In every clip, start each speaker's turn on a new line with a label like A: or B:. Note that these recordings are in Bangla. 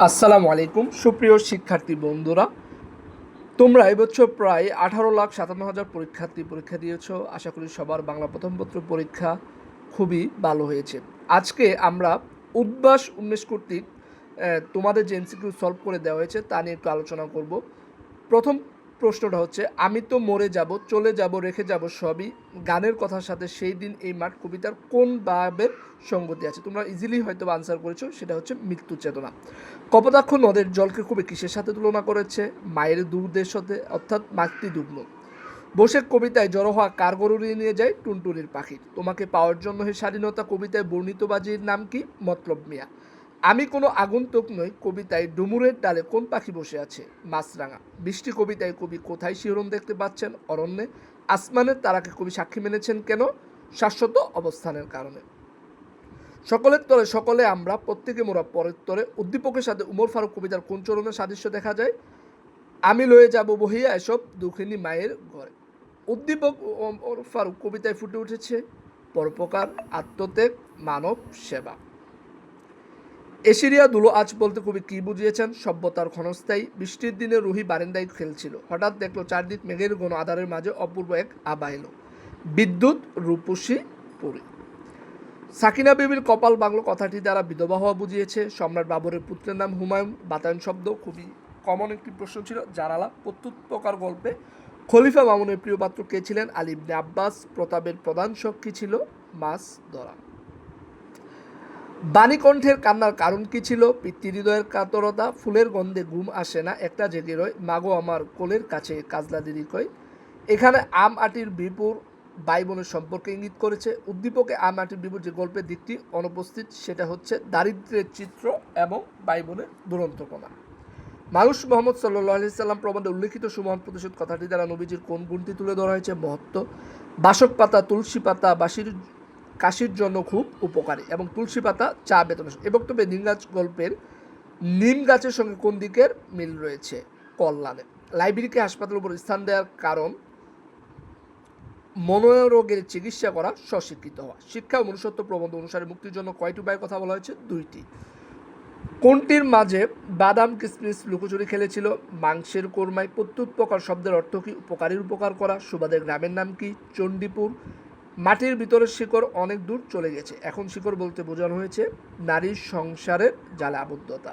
A: আসসালামু আলাইকুম সুপ্রিয় শিক্ষার্থী বন্ধুরা, তোমরা এবছর প্রায় 18,57,000 পরীক্ষার্থী পরীক্ষা দিয়েছো। আশা করি সবার বাংলা প্রথম পত্র পরীক্ষা খুবই ভালো হয়েছে। আজকে আমরা উদ্বাস 19 কর্তৃক তোমাদের যে এমসিকিউ সলভ করে দেওয়া হয়েছে তা নিয়ে একটু আলোচনা করব। প্রথম প্রশ্নটা হচ্ছে, আমি তো মরে যাব, চলে যাব, রেখে যাব সবই, গানের কথার সাথে সেই দিন এই মাঠ কবিতার কোন ভাবের সঙ্গতি আছে? তোমরা ইজিলি হয়তো আনসার করেছো, সেটা হচ্ছে মৃত্যু চেতনা। কপোতাক্ষ নদের জলকে খুবই কিসের সাথে তুলনা করেছে? মায়ের দুধের সাথে, অর্থাৎ মাতৃদুগ্ধ। বসে কবিতায় জড়ো হওয়া কার গরু নিয়ে যায়? টুনটুনির পাখির। তোমাকে পাওয়ার জন্য হে স্বাধীনতা কবিতায় বর্ণিত বাজির নাম কি? মতলব মিয়া। আমি কোনো আগন্তুক নই কবিতায় ডুমুরের ডালে কোন পাখি বসে আছে? মাছরাঙা। বৃষ্টি কবিতায় কবি কোথায় শিহরণ দেখতে পাচ্ছেন? অরণ্যে। আসমানের তারাকে কবি সাক্ষী মেনেছেন কেন? শাশ্বত অবস্থানের কারণে। সকলের তরে সকলে আমরা, প্রত্যেকে মোরা পরের তরে। উদ্দীপকের সাথে উমর ফারুক কবিতার কোন চরণের সাদৃশ্য দেখা যায়? আমি লয়ে যাব বহিয়া এসব দুঃখিনী মায়ের ঘরে। উদ্দীপক ওমর ফারুক কবিতায় ফুটে উঠেছে পরোপকার, আত্মত্যাগ, মানব সেবা। এশিরিয়া দুলো আজ বলতে কবি কি বুঝিয়েছেন? সভ্যতার ক্ষণস্থায়ী। বৃষ্টির দিনে রুহি বারান্দায় খেলছিল, হঠাৎ দেখলো চারদিক মেঘের ঘন আধারের মাঝে অপূর্ব এক আভা এলো। বিদ্যুৎ রূপসী পুরী। সাকিনা বিবির কপাল বাংলো কথাটি দ্বারা বিধবা হওয়া বুঝিয়েছে। সম্রাট বাবরের পুত্রের নাম হুমায়ুন। বাতায়ন শব্দ খুবই কমন একটি প্রশ্ন ছিল। জানালা। প্রত্যুত্তকার গল্পে খলিফা মামুনের প্রিয় পাত্র কে ছিলেন? আলী ইবনে আব্বাস। প্রতাপের প্রধান শখ কী ছিল? মাছ ধরা। বাণীকণ্ঠের কান্নার কারণ কি ছিল? পিতৃহৃদয়ের কাতরতা। ফুলের গন্ধে ঘুম আসে না, একটা জেগে রয়, মাগো আমার কোলের কাছে কাজলা দিদি কয়। এখানে আম আটির বিপুর ভাই বোনের সম্পর্কে ইঙ্গিত করেছে। উদ্দীপকে আম আটির বিপুর যে গল্পের দিকটি অনুপস্থিত, সেটা হচ্ছে দারিদ্র্যের চিত্র এবং ভাই বোনের দুরন্তপনা। মানুষ মোহাম্মদ সাল্লাল্লাহু আলাইহি সাল্লাম প্রবন্ধে উল্লেখিত সুমহান প্রতিশোধ কথাটি দ্বারা নবীজির কোন গুণটি তুলে ধরা হয়েছে? মহত্ব। বাসক পাতা, তুলসী পাতা কাশির জন্য খুব উপকারী এবং তুলসী পাতা চা বেতন। এ বক্তব্যে নিম গাছ গল্পের নিম গাছের সঙ্গে কোন দিকের মিল রয়েছে? কল্যাণে। লাইব্রেরিকে হাসপাতালের উপর স্থান দেওয়ার কারণ মনোরোগের চিকিৎসা করা, স্বস্বীকৃত হওয়া। শিক্ষা ও মনুষ্যত্ব প্রবন্ধ অনুসারে মুক্তির জন্য কয়টি উপায়ের কথা বলা হয়েছে? 2টি। কোনটির মাঝে বাদাম কিসমিস লুকোচুরি খেলেছিল? মাংসের কোরমায়। প্রত্যুৎপকার শব্দের অর্থ কি? উপকারীর উপকার করা। সুবাদের গ্রামের নাম কি? চণ্ডীপুর। মাটির ভিতরের শিকড় অনেক দূর চলে গেছে, এখন শিকড় বলতে বোঝানো হয়েছে নারীর সংসারের জালে আবদ্ধতা।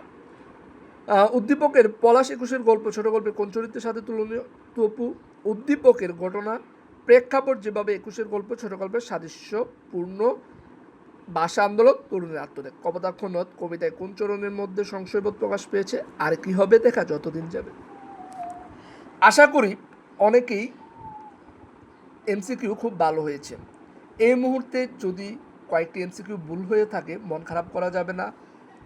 A: উদ্দীপকের পলাশ একুশের গল্প ছোট গল্পের কোন চরিত্রের সাথে তুলনীয়? তপু। উদ্দীপকের ঘটনা প্রেক্ষাপট যেভাবে একুশের গল্প ছোট গল্পের সাদৃশ্যপূর্ণ। ভাষা আন্দোলন, তরুণের আত্মত্যাগ। কপোতাক্ষ নদ কবিতায় কোন চরণের মধ্যে সংশয়বোধ প্রকাশ পেয়েছে? আর কি হবে দেখা যতদিন যাবে। আশা করি অনেকেই এমসিকিউ খুব ভালো হয়েছে। এই মুহূর্তে যদি কয়েকটি এমসিকিউ ভুল হয়ে থাকে, মন খারাপ করা যাবে না।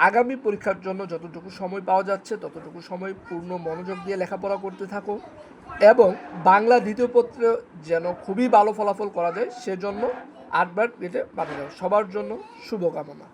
A: আগামী পরীক্ষার জন্য যতটুকু সময় পাওয়া যাচ্ছে ততটুকু সময় পূর্ণ মনোযোগ দিয়ে লেখাপড়া করতে থাকো এবং বাংলা দ্বিতীয় পত্রে যেন খুবই ভালো ফলাফল করা যায় সেজন্য 8বার পেটে বানিয়ে দাও। সবার জন্য শুভকামনা।